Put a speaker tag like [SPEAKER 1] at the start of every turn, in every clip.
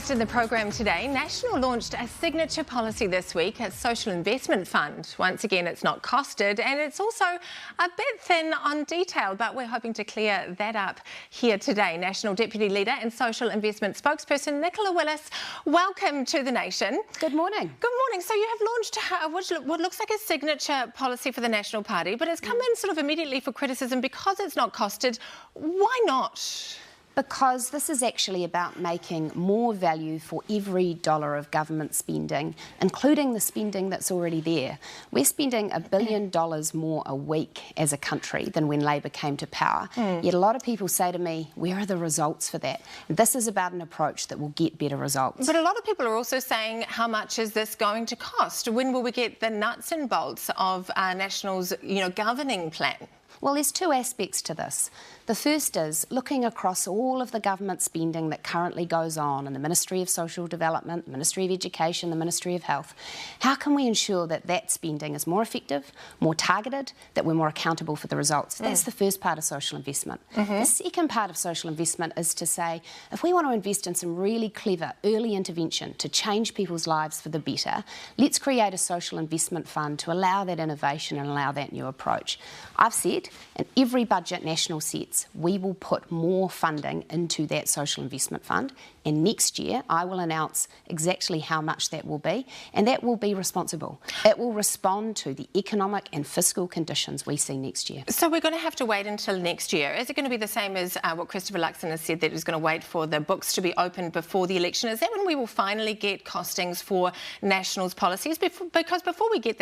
[SPEAKER 1] First in the program today, National launched a signature policy this week, a social investment fund. Once again, it's not costed and it's also a bit thin on detail, but we're hoping to clear that up here today. National Deputy Leader and Social Investment Spokesperson Nicola Willis, welcome to the Nation.
[SPEAKER 2] Good morning.
[SPEAKER 1] Good morning. So you have launched what looks like a signature policy for the National Party, but it's come in sort of immediately for criticism because it's not costed. Why not?
[SPEAKER 2] Because this is actually about making more value for every dollar of government spending, including the spending that's already there. We're spending $1 billion more a week as a country than when Labor came to power. Yet a lot of people say to me, where are the results for that? And this is about an approach that will get better results.
[SPEAKER 1] But a lot of people are also saying, how much is this going to cost? When will we get the nuts and bolts of National's, governing plan?
[SPEAKER 2] Well, there's two aspects to this. The first is looking across all of the government spending that currently goes on in the Ministry of Social Development, the Ministry of Education, the Ministry of Health. How can we ensure that that spending is more effective, more targeted, that we're more accountable for the results? That's the first part of social investment. The second part of social investment is to say, if we want to invest in some really clever early intervention to change people's lives for the better, let's create a social investment fund to allow that innovation and allow that new approach. I've said in every budget National sets, we will put more funding into that social investment fund, and next year I will announce exactly how much that will be, and that will be responsible. It will respond to the economic and fiscal conditions we see next year.
[SPEAKER 1] So we're going to have to wait until next year. Is it going to be the same as what Christopher Luxon has said, that he's going to wait for the books to be opened before the election? Is that when we will finally get costings for National's policies? Because before we get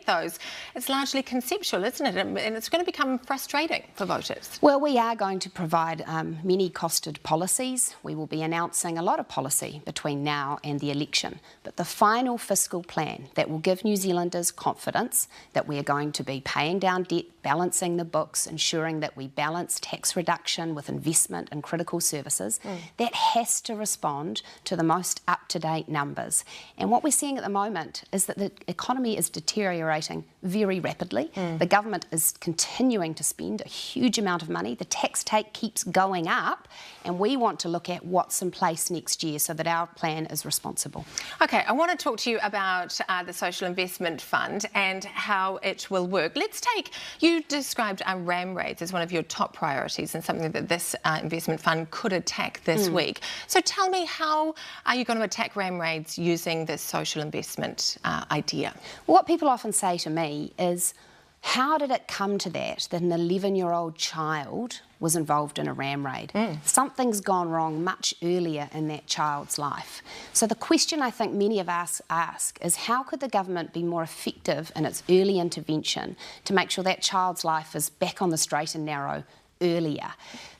[SPEAKER 1] those, it's largely conceptual, isn't it? And it's going to become frustrating for voters.
[SPEAKER 2] Well, we are going to provide many costed policies. We will be announcing a lot of policy between now and the election. But the final fiscal plan that will give New Zealanders confidence that we are going to be paying down debt, balancing the books, ensuring that we balance tax reduction with investment in critical services, that has to respond to the most up-to-date numbers. And what we're seeing at the moment is that the economy is deteriorating very rapidly. The government is continuing to spend a huge amount of money. The tax take keeps going up, and we want to look at what's in place next year so that our plan is responsible.
[SPEAKER 1] OK, I want to talk to you about the Social Investment Fund and how it will work. Let's take, you described RAM raids as one of your top priorities and something that this investment fund could attack this week. So tell me, how are you going to attack RAM raids using this social investment idea?
[SPEAKER 2] Well, what people often say to me is, how did it come to that an 11-year-old child was involved in a RAM raid? Something's gone wrong much earlier in that child's life. So the question I think many of us ask is, how could the government be more effective in its early intervention to make sure that child's life is back on the straight and narrow earlier?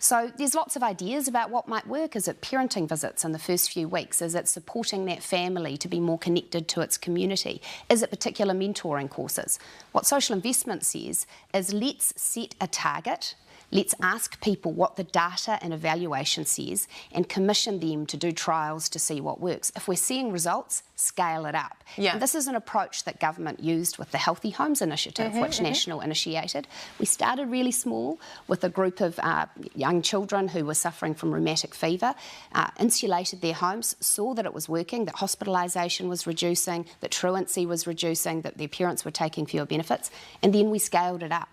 [SPEAKER 2] So there's lots of ideas about what might work. Is it parenting visits in the first few weeks? Is it supporting that family to be more connected to its community? Is it particular mentoring courses? What social investment says is, let's set a target. Let's ask people what the data and evaluation says and commission them to do trials to see what works. If we're seeing results, scale it up. And this is an approach that government used with the Healthy Homes Initiative, which National initiated. We started really small with a group of young children who were suffering from rheumatic fever, insulated their homes, saw that it was working, that hospitalisation was reducing, that truancy was reducing, that their parents were taking fewer benefits, and then we scaled it up.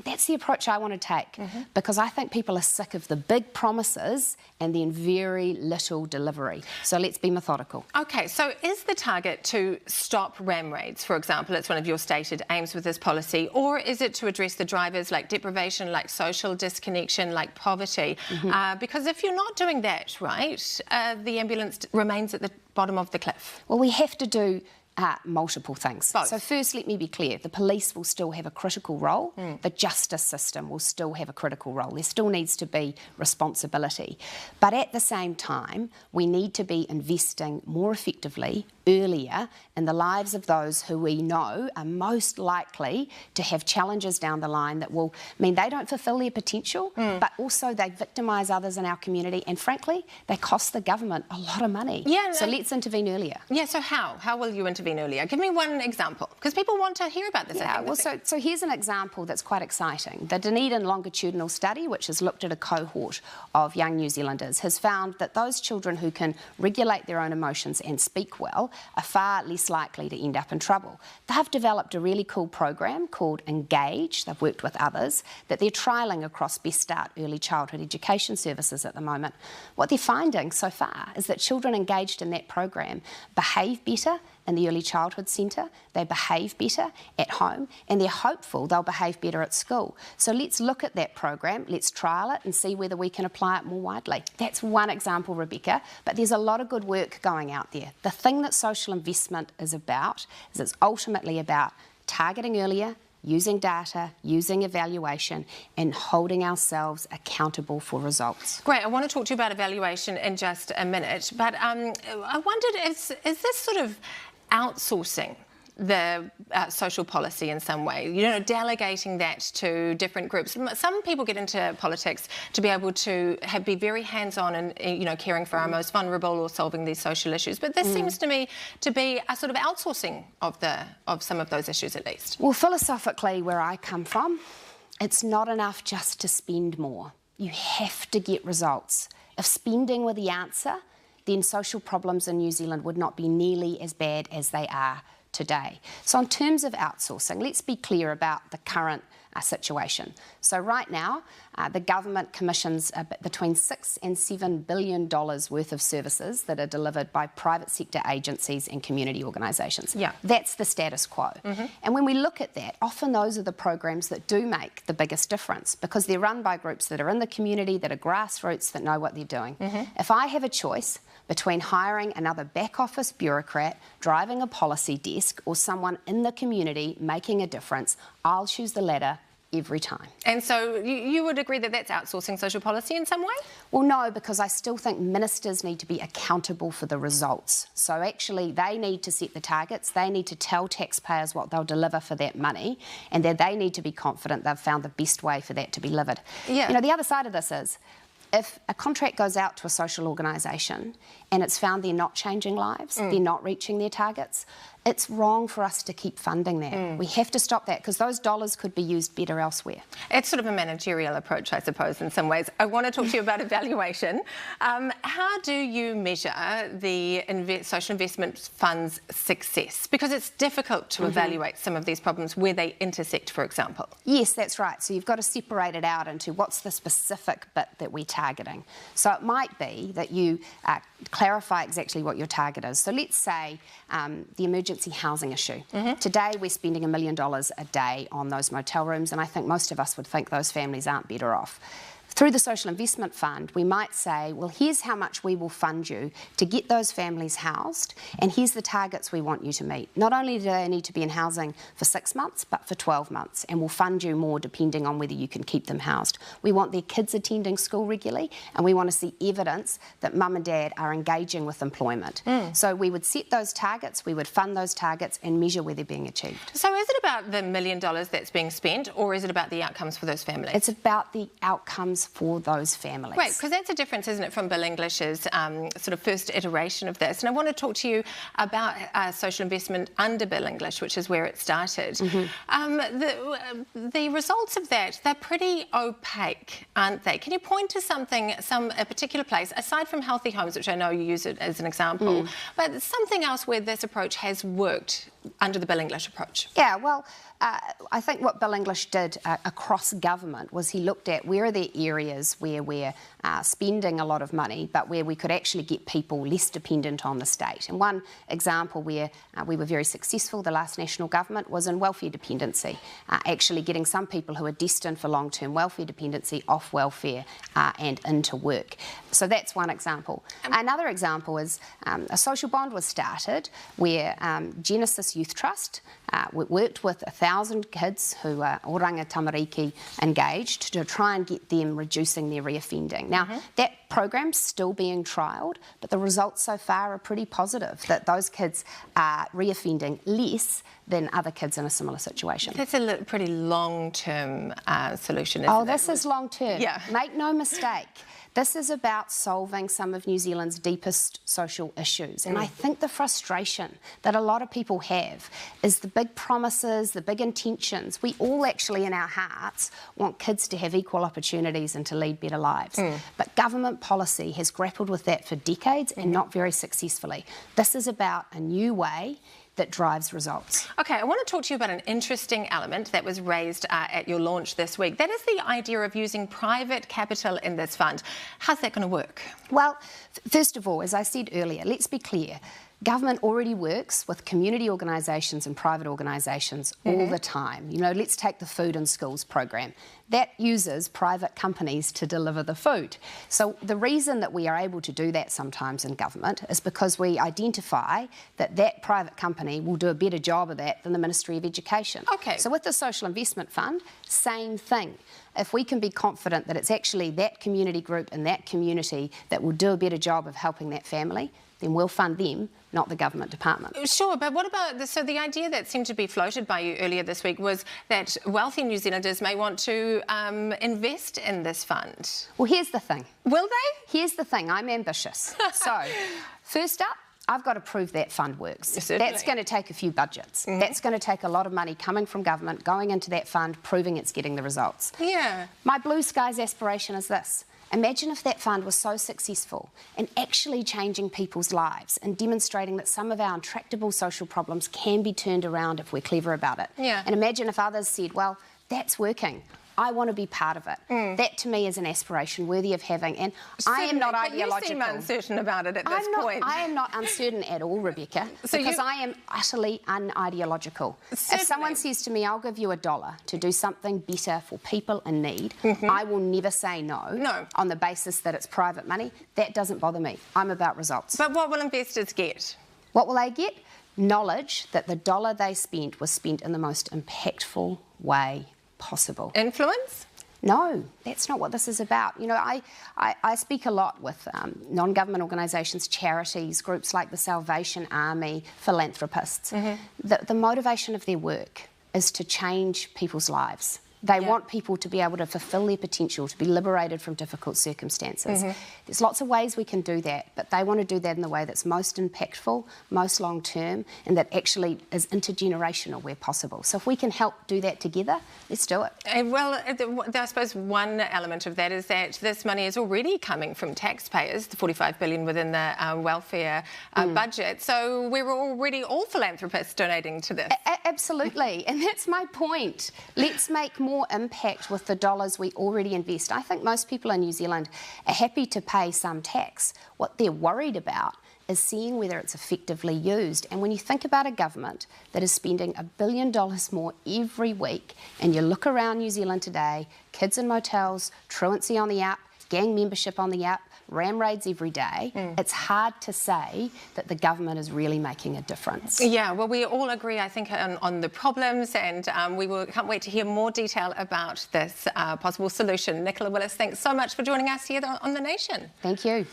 [SPEAKER 2] That's the approach I want to take, because I think people are sick of the big promises and then very little delivery. So let's be methodical.
[SPEAKER 1] OK, so is the target to stop RAM raids, for example? It's one of your stated aims with this policy. Or is it to address the drivers like deprivation, like social disconnection, like poverty? Because if you're not doing that, right, the ambulance remains at the bottom of the cliff.
[SPEAKER 2] Well, we have to do multiple things.
[SPEAKER 1] Both.
[SPEAKER 2] So first, let me be clear, the police will still have a critical role, the justice system will still have a critical role. There still needs to be responsibility. But at the same time, we need to be investing more effectively earlier in the lives of those who we know are most likely to have challenges down the line that will mean they don't fulfil their potential, but also they victimise others in our community, and frankly, they cost the government a lot of money. So let's intervene earlier.
[SPEAKER 1] So how will you intervene intervene earlier. Give me one example, because people want to hear about this.
[SPEAKER 2] Yeah, well, so here's an example that's quite exciting. The Dunedin longitudinal study, which has looked at a cohort of young New Zealanders, has found that those children who can regulate their own emotions and speak well are far less likely to end up in trouble. They've developed a really cool program called Engage. They've worked with others that they're trialling across Best Start early childhood education services at the moment. What they're finding so far is that children engaged in that program behave better in the early childhood centre, they behave better at home, and they're hopeful they'll behave better at school. So let's look at that program, let's trial it and see whether we can apply it more widely. That's one example, Rebecca, but there's a lot of good work going out there. The thing that social investment is about is it's ultimately about targeting earlier, using data, using evaluation, and holding ourselves accountable for results.
[SPEAKER 1] Great. I want to talk to you about evaluation in just a minute, but I wondered, is this sort of outsourcing the social policy in some way, you know, delegating that to different groups? Some people get into politics to be able to be very hands-on and, you know, caring for our most vulnerable or solving these social issues. But this seems to me to be a sort of outsourcing of some of those issues, at least.
[SPEAKER 2] Well, philosophically, where I come from, it's not enough just to spend more. You have to get results. If spending were the answer, then social problems in New Zealand would not be nearly as bad as they are today. So in terms of outsourcing, let's be clear about the current situation. So right now, the government commissions between $6 and $7 billion worth of services that are delivered by private sector agencies and community organisations.
[SPEAKER 1] Yeah.
[SPEAKER 2] That's the status quo. And when we look at that, often those are the programs that do make the biggest difference because they're run by groups that are in the community, that are grassroots, that know what they're doing. If I have a choice between hiring another back office bureaucrat, driving a policy desk, or someone in the community making a difference, I'll choose the latter every time.
[SPEAKER 1] And so you would agree that that's outsourcing social policy in some way?
[SPEAKER 2] Well, no, because I still think ministers need to be accountable for the results. So actually they need to set the targets, they need to tell taxpayers what they'll deliver for that money, and that they need to be confident they've found the best way for that to be delivered.
[SPEAKER 1] Yeah.
[SPEAKER 2] You know, the other side of this is, if a contract goes out to a social organisation and it's found they're not changing lives, they're not reaching their targets, it's wrong for us to keep funding that. We have to stop that because those dollars could be used better elsewhere.
[SPEAKER 1] It's sort of a managerial approach, I suppose, in some ways. I want to talk to you about evaluation. How do you measure the social investment fund's success? Because it's difficult to evaluate some of these problems where they intersect, for example.
[SPEAKER 2] Yes, that's right. So you've got to separate it out into what's the specific bit that we're targeting. So it might be that you clarify exactly what your target is. So let's say the emergency housing issue. Today we're spending $1 million a day on those motel rooms, and I think most of us would think those families aren't better off. Through the Social Investment Fund, we might say, well, here's how much we will fund you to get those families housed, and here's the targets we want you to meet. Not only do they need to be in housing for 6 months, but for 12 months, and we'll fund you more depending on whether you can keep them housed. We want their kids attending school regularly, and we want to see evidence that mum and dad are engaging with employment. So we would set those targets, we would fund those targets, and measure where they're being achieved.
[SPEAKER 1] So is it about the $1 million that's being spent, or is it about the outcomes for those families?
[SPEAKER 2] It's about the outcomes for those families.
[SPEAKER 1] Great, because that's a difference, isn't it, from Bill English's sort of first iteration of this. And I want to talk to you about social investment under Bill English, which is where it started. The results of that, they're pretty opaque, aren't they? Can you point to something, a particular place, aside from healthy homes, which I know you use it as an example, but something else where this approach has worked under the Bill English approach?
[SPEAKER 2] Yeah, well, I think what Bill English did across government was he looked at where are the areas where we're spending a lot of money, but where we could actually get people less dependent on the state. And one example where we were very successful, the last national government, was in welfare dependency, actually getting some people who are destined for long-term welfare dependency off welfare and into work. So that's one example. Another example is a social bond was started where Genesis Youth Trust worked with 1,000 kids who are oranga tamariki engaged to try and get them reducing their reoffending. Now, that program's still being trialled, but the results so far are pretty positive, that those kids are reoffending less than other kids in a similar situation.
[SPEAKER 1] That's a pretty long-term solution, isn't it?
[SPEAKER 2] Oh, this is long-term.
[SPEAKER 1] Yeah.
[SPEAKER 2] Make no mistake. This is about solving some of New Zealand's deepest social issues. And I think the frustration that a lot of people have is the big promises, the big intentions. We all actually in our hearts want kids to have equal opportunities and to lead better lives. But government policy has grappled with that for decades and not very successfully. This is about a new way that drives results.
[SPEAKER 1] Okay, I want to talk to you about an interesting element that was raised at your launch this week. That is the idea of using private capital in this fund. How's that going to work?
[SPEAKER 2] Well, first of all, as I said earlier, let's be clear. Government already works with community organisations and private organisations all the time. You know, let's take the Food in Schools program. That uses private companies to deliver the food. So the reason that we are able to do that sometimes in government is because we identify that that private company will do a better job of that than the Ministry of Education.
[SPEAKER 1] Okay.
[SPEAKER 2] So with the Social Investment Fund, same thing. If we can be confident that it's actually that community group and that community that will do a better job of helping that family, then we'll fund them, not the government department.
[SPEAKER 1] Sure, but what about the idea that seemed to be floated by you earlier this week was that wealthy New Zealanders may want to invest in this fund?
[SPEAKER 2] Well, here's the thing.
[SPEAKER 1] Will they?
[SPEAKER 2] Here's the thing. I'm ambitious. So, first up, I've got to prove that fund works.
[SPEAKER 1] Certainly.
[SPEAKER 2] That's going to take a few budgets. That's going to take a lot of money coming from government, going into that fund, proving it's getting the results.
[SPEAKER 1] Yeah.
[SPEAKER 2] My blue skies aspiration is this. Imagine if that fund was so successful in actually changing people's lives and demonstrating that some of our intractable social problems can be turned around if we're clever about it.
[SPEAKER 1] Yeah.
[SPEAKER 2] And imagine if others said, well, that's working. I want to be part of it. That, to me, is an aspiration worthy of having. And I am not ideological.
[SPEAKER 1] You seem uncertain about it at this point.
[SPEAKER 2] I am not uncertain at all, Rebecca, because I am utterly unideological.
[SPEAKER 1] Certainly.
[SPEAKER 2] If someone says to me, I'll give you $1 to do something better for people in need, I will never say no on the basis that it's private money. That doesn't bother me. I'm about results.
[SPEAKER 1] But what will investors get?
[SPEAKER 2] What will they get? Knowledge that the dollar they spent was spent in the most impactful way possible.
[SPEAKER 1] Influence?
[SPEAKER 2] No, that's not what this is about. You know, I speak a lot with non-government organisations, charities, groups like the Salvation Army, philanthropists. The motivation of their work is to change people's lives. They want people to be able to fulfil their potential, to be liberated from difficult circumstances. There's lots of ways we can do that, but they want to do that in the way that's most impactful, most long-term, and that actually is intergenerational where possible. So if we can help do that together, let's do it.
[SPEAKER 1] Well, I suppose one element of that is that this money is already coming from taxpayers, the $45 billion within the welfare budget. So we're already all philanthropists donating to this.
[SPEAKER 2] Absolutely, and that's my point. Let's make more impact with the dollars we already invest. I think most people in New Zealand are happy to pay some tax. What they're worried about is seeing whether it's effectively used. And when you think about a government that is spending $1 billion more every week, and you look around New Zealand today, kids in motels, truancy on the up, gang membership on the up, ram raids every day, it's hard to say that the government is really making a difference.
[SPEAKER 1] Yeah, well, we all agree, I think, on the problems, and can't wait to hear more detail about this possible solution. Nicola Willis, thanks so much for joining us here on The Nation.
[SPEAKER 2] Thank you.